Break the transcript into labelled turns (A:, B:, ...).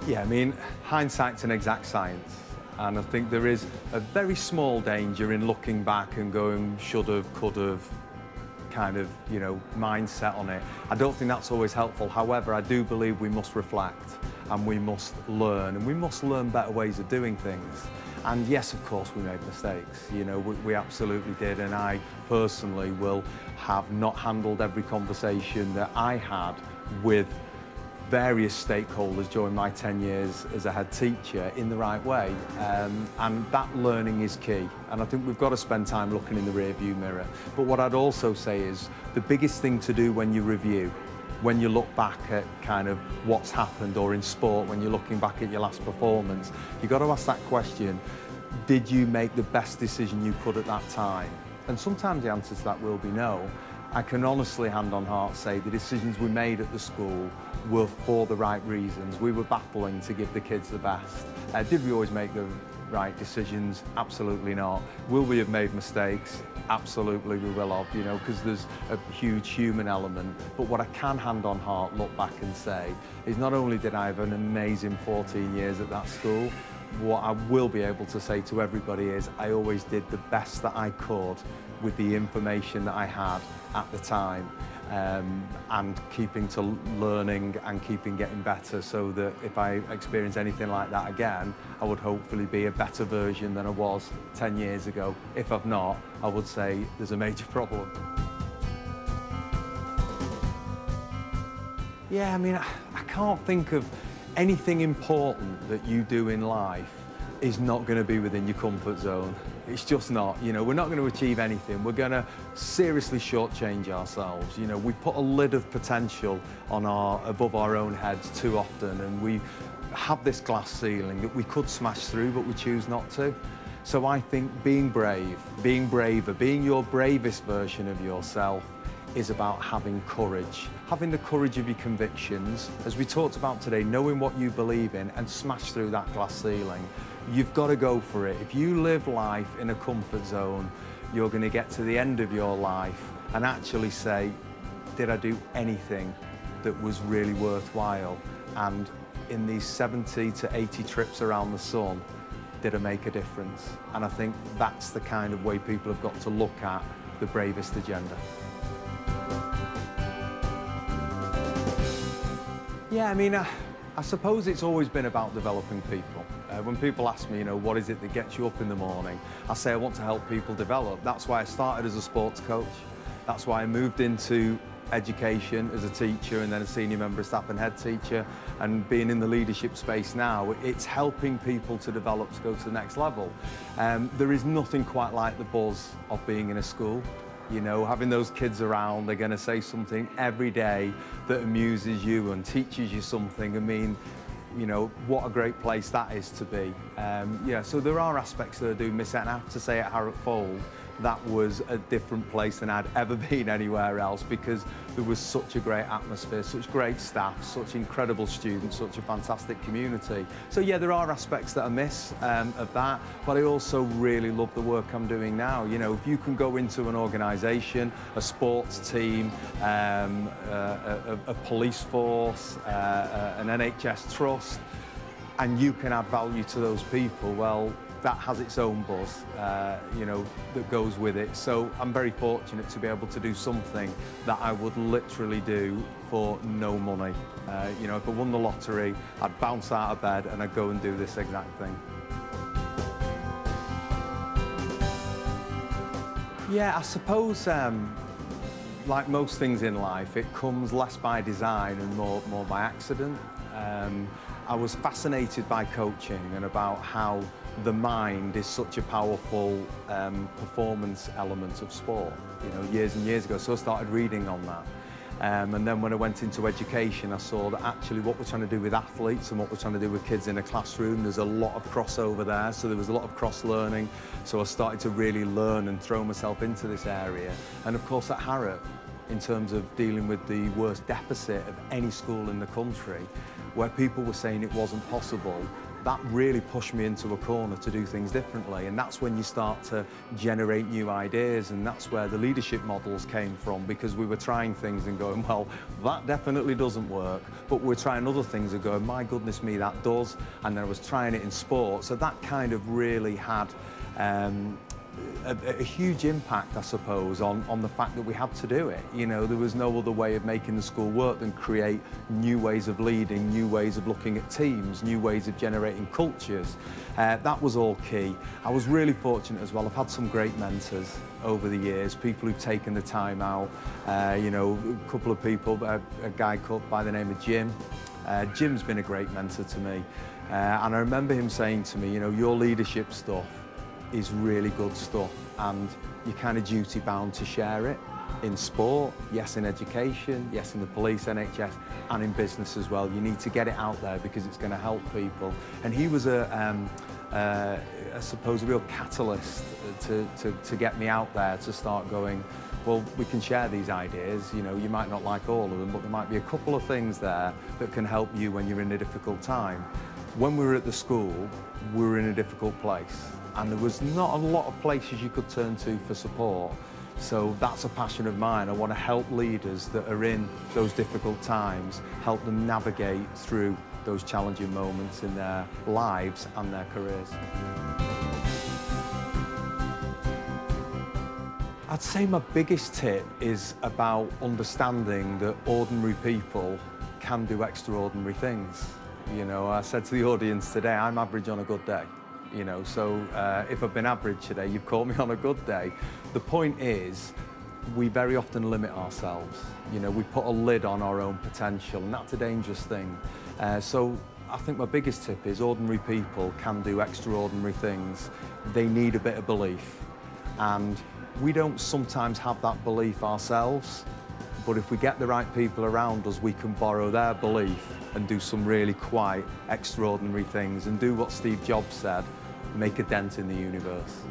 A: Yeah, I mean, hindsight's an exact science. And I think there is a very small danger in looking back and going, should have, could have, kind of, mindset on it. I don't think that's always helpful. However, I do believe we must reflect and we must learn, and we must learn better ways of doing things. And yes, of course, we made mistakes. We absolutely did. And I personally will have not handled every conversation that I had with various stakeholders during my 10 years as a head teacher in the right way. And that learning is key. And I think we've got to spend time looking in the rearview mirror. But what I'd also say is the biggest thing to do when you review, when you look back at kind of what's happened, or in sport, when you're looking back at your last performance, you've got to ask that question, did you make the best decision you could at that time? And sometimes the answer to that will be no. I can honestly, hand on heart, say the decisions we made at the school were for the right reasons. We were battling to give the kids the best. Did we always make the right decisions? Absolutely not. Will we have made mistakes? Absolutely we will have, because there's a huge human element. But what I can, hand on heart, look back and say is not only did I have an amazing 14 years at that school, what I will be able to say to everybody is I always did the best that I could with the information that I had at the time, and keeping to learning and keeping getting better, so that if I experience anything like that again, I would hopefully be a better version than I was 10 years ago. If I've not, I would say there's a major problem. Yeah, I mean, I can't think of anything important that you do in life is not going to be within your comfort zone. It's just not. We're not going to achieve anything. We're going to seriously shortchange ourselves. We put a lid of potential on above our own heads too often, and we have this glass ceiling that we could smash through, but we choose not to. So I think being brave, being braver, being your bravest version of yourself is about having courage. Having the courage of your convictions, as we talked about today, knowing what you believe in and smash through that glass ceiling. You've got to go for it. If you live life in a comfort zone, you're going to get to the end of your life and actually say, did I do anything that was really worthwhile? And in these 70 to 80 trips around the sun, did I make a difference? And I think that's the kind of way people have got to look at the Bravest agenda. Yeah, I mean, I suppose it's always been about developing people. When people ask me, what is it that gets you up in the morning? I say I want to help people develop. That's why I started as a sports coach. That's why I moved into education as a teacher and then a senior member of staff and head teacher, and being in the leadership space now, it's helping people to develop to go to the next level. There is nothing quite like the buzz of being in a school. Having those kids around, they're going to say something every day that amuses you and teaches you something. I mean, what a great place that is to be. Yeah, so there are aspects that I do miss, and I have to say at Harrop Fold, that was a different place than I'd ever been anywhere else, because there was such a great atmosphere, such great staff, such incredible students, such a fantastic community. So yeah, there are aspects that I miss of that, but I also really love the work I'm doing now. If you can go into an organisation, a sports team, a police force, an NHS trust, and you can add value to those people, well, that has its own buzz, that goes with it. So I'm very fortunate to be able to do something that I would literally do for no money. If I won the lottery, I'd bounce out of bed and I'd go and do this exact thing. Yeah, I suppose, like most things in life, it comes less by design and more by accident. I was fascinated by coaching and about how the mind is such a powerful performance element of sport, years and years ago. So I started reading on that. And then when I went into education, I saw that actually what we're trying to do with athletes and what we're trying to do with kids in a classroom, there's a lot of crossover there. So there was a lot of cross-learning. So I started to really learn and throw myself into this area. And of course at Harrop, in terms of dealing with the worst deficit of any school in the country, where people were saying it wasn't possible, that really pushed me into a corner to do things differently. And that's when you start to generate new ideas, and that's where the leadership models came from, because we were trying things and going, well, that definitely doesn't work, but we're trying other things and going, my goodness me, that does. And then I was trying it in sport, so that kind of really had a huge impact, I suppose, on the fact that we had to do it. You know, there was no other way of making the school work than create new ways of leading, new ways of looking at teams, new ways of generating cultures. That was all key. I was really fortunate as well. I've had some great mentors over the years, people who've taken the time out. You know, a couple of people, a guy called by the name of Jim. Jim's been a great mentor to me. And I remember him saying to me, you know, your leadership stuff is really good stuff, and you're kind of duty bound to share it in sport, yes, in education, yes, in the police, NHS, and in business as well. You need to get it out there because it's going to help people. And he was I suppose, a real catalyst to get me out there, to start going, well, we can share these ideas. You know, you might not like all of them, but there might be a couple of things there that can help you when you're in a difficult time. When we were at the school, we were in a difficult place, and there was not a lot of places you could turn to for support. So that's a passion of mine. I want to help leaders that are in those difficult times, help them navigate through those challenging moments in their lives and their careers. I'd say my biggest tip is about understanding that ordinary people can do extraordinary things. You know, I said to the audience today, I'm average on a good day. You know, so if I've been average today, you've caught me on a good day. The point is, we very often limit ourselves. You know, we put a lid on our own potential, and that's a dangerous thing. So I think my biggest tip is ordinary people can do extraordinary things. They need a bit of belief. And we don't sometimes have that belief ourselves, but if we get the right people around us, we can borrow their belief and do some really quite extraordinary things and do what Steve Jobs said, make a dent in the universe.